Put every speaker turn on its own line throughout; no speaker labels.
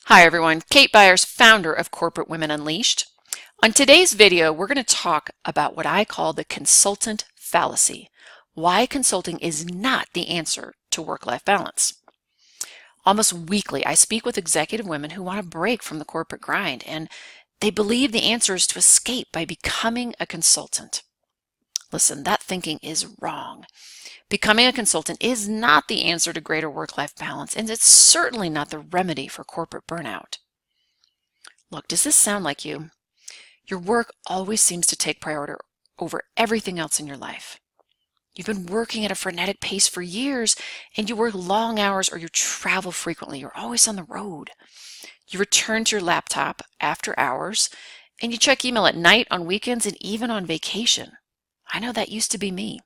Hi everyone, Kate Byars, founder of Corporate Women Unleashed. On today's video, we're going to talk about what I call the consultant fallacy, why consulting is not the answer to work-life balance. Almost weekly, I speak with executive women who want to break from the corporate grind, and they believe the answer is to escape by becoming a consultant. Listen, that thinking is wrong. Becoming a consultant is not the answer to greater work-life balance, and it's certainly not the remedy for corporate burnout. Look, does this sound like you? Your work always seems to take priority over everything else in your life. You've been working at a frenetic pace for years, and you work long hours or you travel frequently. You're always on the road. You return to your laptop after hours, and you check email at night, on weekends, and even on vacation. I know that used to be me.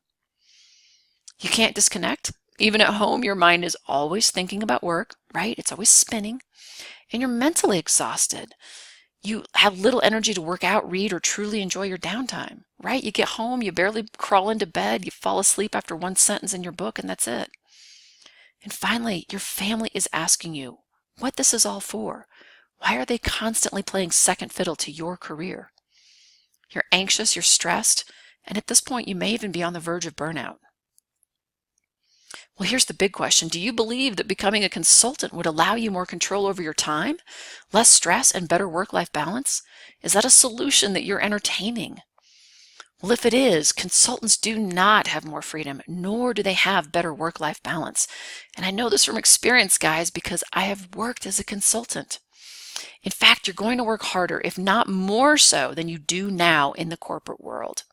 You can't disconnect. Even at home, your mind is always thinking about work, right? It's always spinning, and you're mentally exhausted. You have little energy to work out, read, or truly enjoy your downtime, right? You get home, you barely crawl into bed, you fall asleep after one sentence in your book, and that's it. And finally, your family is asking you what this is all for. Why are they constantly playing second fiddle to your career? You're anxious, you're stressed, and at this point, you may even be on the verge of burnout. Well, here's the big question. Do you believe that becoming a consultant would allow you more control over your time, less stress, and better work-life balance? Is that a solution that you're entertaining? Well, if it is, consultants do not have more freedom, nor do they have better work-life balance. And I know this from experience, guys, because I have worked as a consultant. In fact, you're going to work harder, if not more so, than you do now in the corporate world.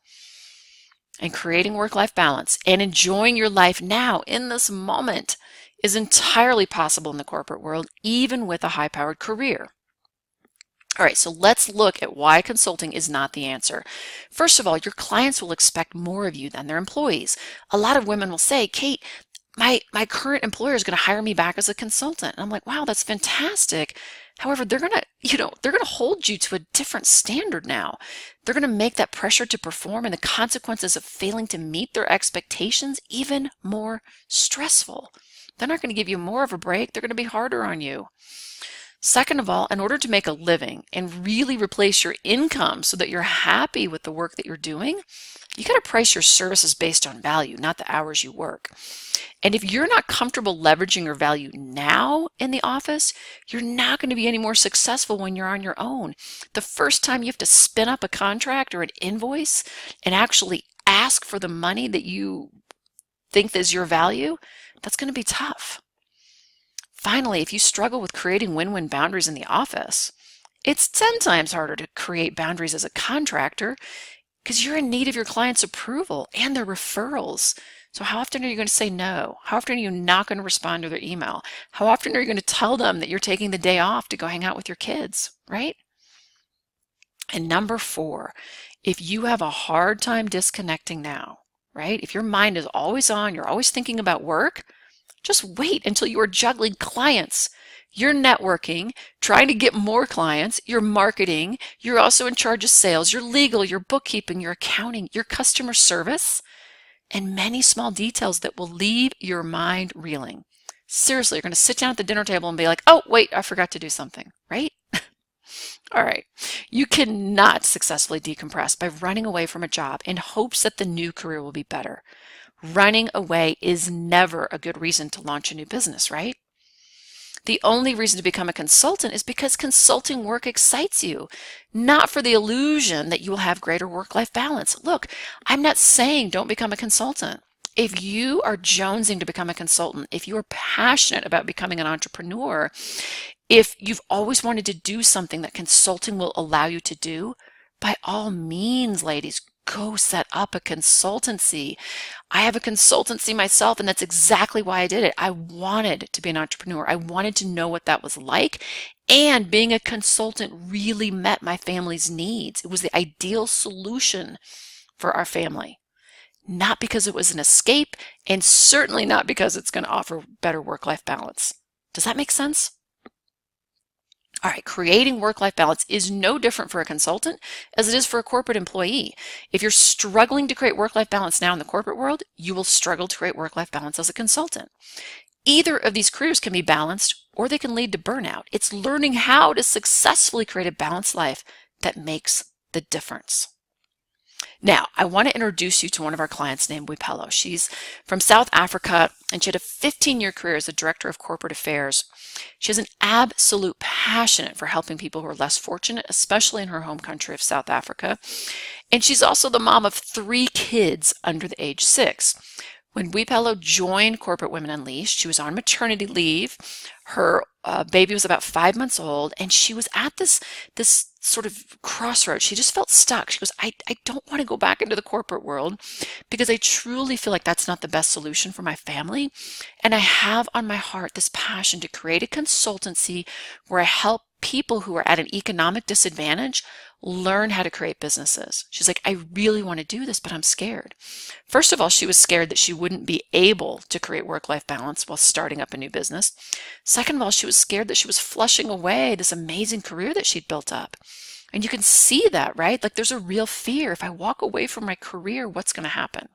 And creating work-life balance and enjoying your life now in this moment is entirely possible in the corporate world, even with a high-powered career. All right, so let's look at why consulting is not the answer. First of all, your clients will expect more of you than their employees. A lot of women will say, Kate, my current employer is going to hire me back as a consultant. And I'm like, wow, that's fantastic. However, they're going to hold you to a different standard now. They're going to make that pressure to perform and the consequences of failing to meet their expectations even more stressful. They're not going to give you more of a break. They're going to be harder on you. Second of all, in order to make a living and really replace your income so that you're happy with the work that you're doing, you got to price your services based on value, not the hours you work. And if you're not comfortable leveraging your value now in the office, you're not going to be any more successful when you're on your own. The first time you have to spin up a contract or an invoice and actually ask for the money that you think is your value, that's going to be tough. Finally, if you struggle with creating win-win boundaries in the office, it's 10 times harder to create boundaries as a contractor because you're in need of your client's approval and their referrals. So how often are you going to say no? How often are you not going to respond to their email? How often are you going to tell them that you're taking the day off to go hang out with your kids, right? And number 4, if you have a hard time disconnecting now, right? If your mind is always on, you're always thinking about work, just wait until you are juggling clients. You're networking, trying to get more clients, you're marketing, you're also in charge of sales, you're legal, your bookkeeping, your accounting, your customer service, and many small details that will leave your mind reeling. Seriously, you're going to sit down at the dinner table and be like, oh, wait, I forgot to do something, right? All right. You cannot successfully decompress by running away from a job in hopes that the new career will be better. Running away is never a good reason to launch a new business, right? The only reason to become a consultant is because consulting work excites you, not for the illusion that you will have greater work-life balance. Look, I'm not saying don't become a consultant. If you are jonesing to become a consultant, if you are passionate about becoming an entrepreneur, if you've always wanted to do something that consulting will allow you to do, by all means, ladies, go set up a consultancy. I have a consultancy myself, and that's exactly why I did it. I wanted to be an entrepreneur. I wanted to know what that was like, and being a consultant really met my family's needs. It was the ideal solution for our family. Not because it was an escape, and certainly not because it's going to offer better work-life balance. Does that make sense? All right, creating work-life balance is no different for a consultant as it is for a corporate employee. If you're struggling to create work-life balance now in the corporate world, you will struggle to create work-life balance as a consultant. Either of these careers can be balanced or they can lead to burnout. It's learning how to successfully create a balanced life that makes the difference. Now, I want to introduce you to one of our clients named Wipello. She's from South Africa, and she had a 15-year career as a director of corporate affairs. She has an absolute passion for helping people who are less fortunate, especially in her home country of South Africa. And she's also the mom of 3 kids under the age 6. When Wipello joined Corporate Women Unleashed, she was on maternity leave. Her baby was about 5 months old, and she was at this sort of crossroads. She just felt stuck. She goes, I don't want to go back into the corporate world because I truly feel like that's not the best solution for my family. And I have on my heart this passion to create a consultancy where I help people who are at an economic disadvantage learn how to create businesses. She's like, I really want to do this, but I'm scared. First of all, she was scared that she wouldn't be able to create work-life balance while starting up a new business. Second of all, she was scared that she was flushing away this amazing career that she'd built up. And you can see that, right? Like there's a real fear. If I walk away from my career, what's going to happen?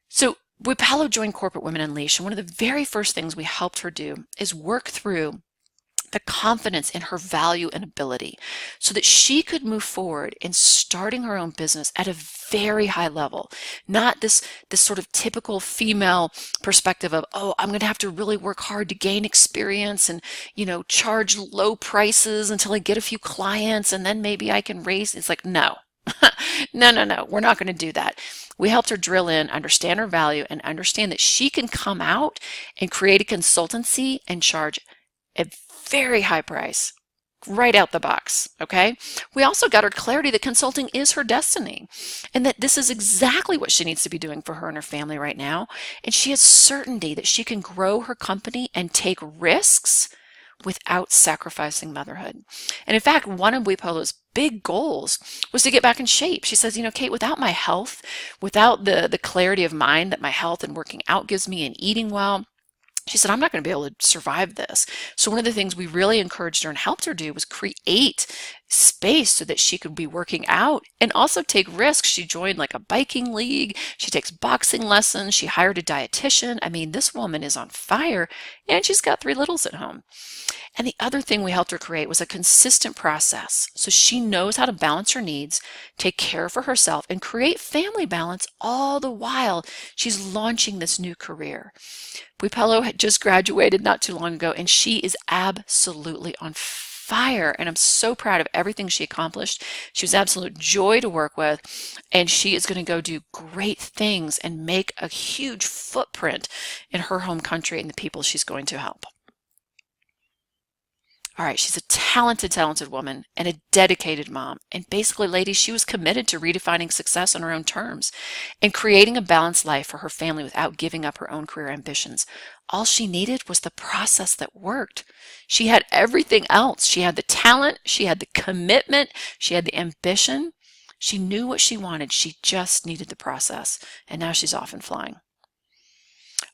So Wipello joined Corporate Women Unleashed, and one of the very first things we helped her do is work through the confidence in her value and ability so that she could move forward in starting her own business at a very high level. Not this sort of typical female perspective of, oh, I'm going to have to really work hard to gain experience and, charge low prices until I get a few clients and then maybe I can raise. It's like, no. No, we're not going to do that. We helped her drill in, understand her value, and understand that she can come out and create a consultancy and charge a very high price right out the box. Okay. We also got her clarity that consulting is her destiny and that this is exactly what she needs to be doing for her and her family right now. And she has certainty that she can grow her company and take risks without sacrificing motherhood. And in fact, one of Wipello's big goals was to get back in shape. She says, Kate, without my health, without the clarity of mind that my health and working out gives me and eating well, she said, I'm not going to be able to survive this. So one of the things we really encouraged her and helped her do was create space so that she could be working out and also take risks. She joined like a biking league. She takes boxing lessons. She hired a dietitian. I mean, this woman is on fire and she's got 3 littles at home. And the other thing we helped her create was a consistent process. So she knows how to balance her needs, take care for herself, and create family balance all the while she's launching this new career. Wipello had just graduated not too long ago, and she is absolutely on fire. And I'm so proud of everything she accomplished. She was absolute joy to work with, and she is going to go do great things and make a huge footprint in her home country and the people she's going to help. All right, she's a talented woman and a dedicated mom. And basically, ladies, she was committed to redefining success on her own terms and creating a balanced life for her family without giving up her own career ambitions. All she needed was the process that worked. She had everything else. She had the talent, she had the commitment, she had the ambition. She knew what she wanted. She just needed the process. And now she's off and flying.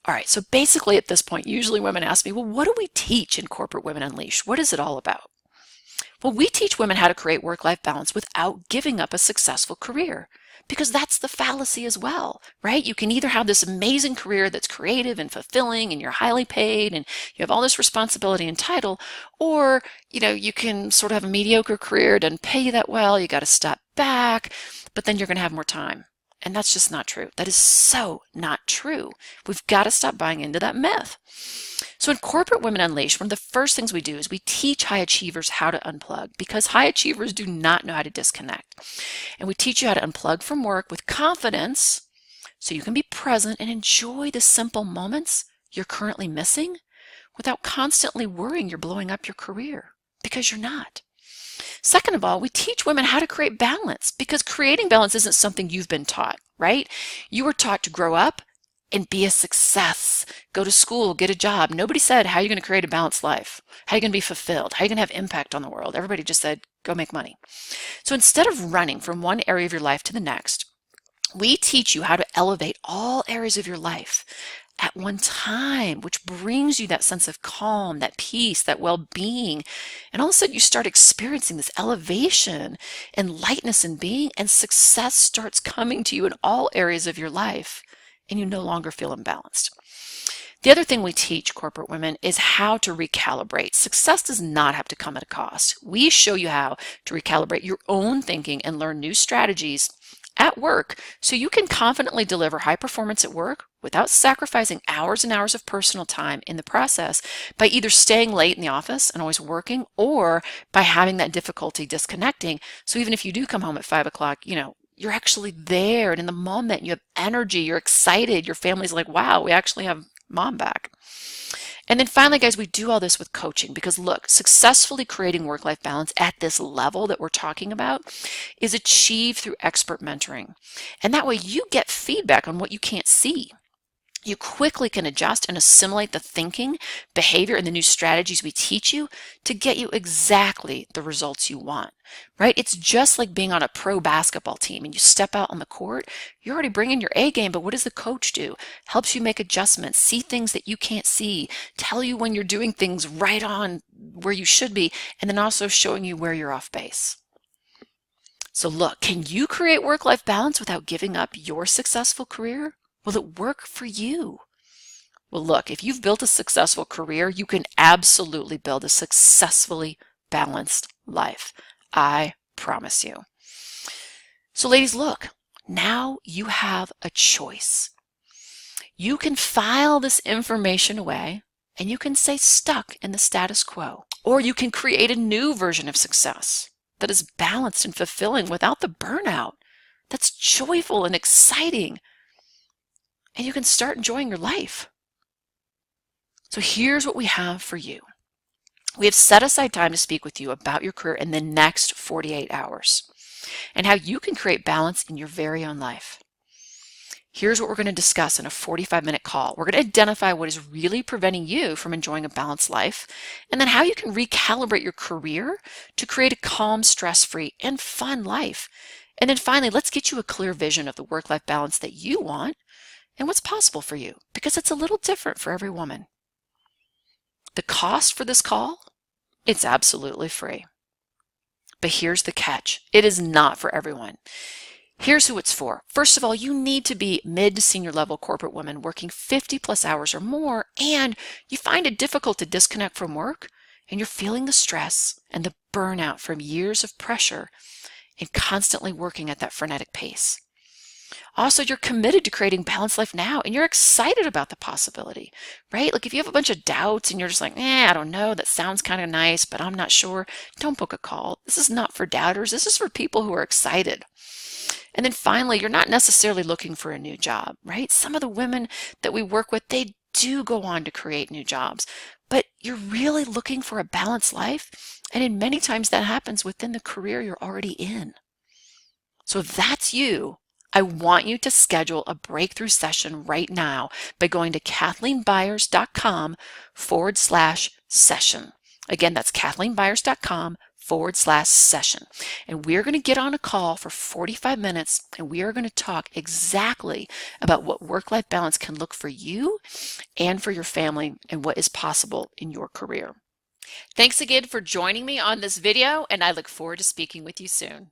All right, so basically at this point, usually women ask me, well, what do we teach in Corporate Women Unleashed? What is it all about? Well, we teach women how to create work-life balance without giving up a successful career, because that's the fallacy as well, right? You can either have this amazing career that's creative and fulfilling and you're highly paid and you have all this responsibility and title, or, you can sort of have a mediocre career, it doesn't pay you that well, you got to step back, but then you're going to have more time. And that's just not true. That is so not true. We've got to stop buying into that myth. So in Corporate Women Unleashed, one of the first things we do is we teach high achievers how to unplug, because high achievers do not know how to disconnect. And we teach you how to unplug from work with confidence so you can be present and enjoy the simple moments you're currently missing without constantly worrying you're blowing up your career, because you're not. Second of all, we teach women how to create balance, because creating balance isn't something you've been taught, right? You were taught to grow up and be a success, go to school, get a job. Nobody said, how are you going to create a balanced life? How are you going to be fulfilled? How are you going to have impact on the world? Everybody just said, go make money. So instead of running from one area of your life to the next, we teach you how to elevate all areas of your life at one time, which brings you that sense of calm, that peace, that well-being. And all of a sudden you start experiencing this elevation and lightness in being, and success starts coming to you in all areas of your life, and you no longer feel imbalanced. The other thing we teach corporate women is how to recalibrate. Success does not have to come at a cost. We show you how to recalibrate your own thinking and learn new strategies at work so you can confidently deliver high performance at work without sacrificing hours and hours of personal time in the process by either staying late in the office and always working or by having that difficulty disconnecting. So even if you do come home at 5 o'clock, you're actually there and in the moment you have energy, you're excited, your family's like, wow, we actually have mom back. And then finally, guys, we do all this with coaching because look, successfully creating work-life balance at this level that we're talking about is achieved through expert mentoring. And that way you get feedback on what you can't see. You quickly can adjust and assimilate the thinking, behavior, and the new strategies we teach you to get you exactly the results you want, right? It's just like being on a pro basketball team and you step out on the court, you're already bringing your A game, but what does the coach do? Helps you make adjustments, see things that you can't see, tell you when you're doing things right on where you should be, and then also showing you where you're off base. So look, can you create work-life balance without giving up your successful career? Will it work for you? Well, look, if you've built a successful career, you can absolutely build a successfully balanced life. I promise you. So ladies, look, now you have a choice. You can file this information away and you can stay stuck in the status quo, or you can create a new version of success that is balanced and fulfilling without the burnout, that's joyful and exciting. And you can start enjoying your life. So here's what we have for you. We have set aside time to speak with you about your career in the next 48 hours and how you can create balance in your very own life. Here's what we're going to discuss in a 45-minute call. We're going to identify what is really preventing you from enjoying a balanced life, and then how you can recalibrate your career to create a calm, stress-free, and fun life. And then finally, let's get you a clear vision of the work-life balance that you want and what's possible for you, because it's a little different for every woman. The cost for this call, it's absolutely free. But here's the catch. It is not for everyone. Here's who it's for. First of all, you need to be mid to senior level corporate women working 50 plus hours or more, and you find it difficult to disconnect from work, and you're feeling the stress and the burnout from years of pressure and constantly working at that frenetic pace. Also, you're committed to creating a balanced life now, and you're excited about the possibility, right? Like if you have a bunch of doubts and you're just like, I don't know, that sounds kind of nice, but I'm not sure, don't book a call. This is not for doubters. This is for people who are excited. And then finally, you're not necessarily looking for a new job, right? Some of the women that we work with, they do go on to create new jobs, but you're really looking for a balanced life. And in many times that happens within the career you're already in. So if that's you, I want you to schedule a breakthrough session right now by going to KathleenByars.com/session. Again, that's KathleenByars.com/session. And we're going to get on a call for 45 minutes and we are going to talk exactly about what work-life balance can look for you and for your family and what is possible in your career. Thanks again for joining me on this video, and I look forward to speaking with you soon.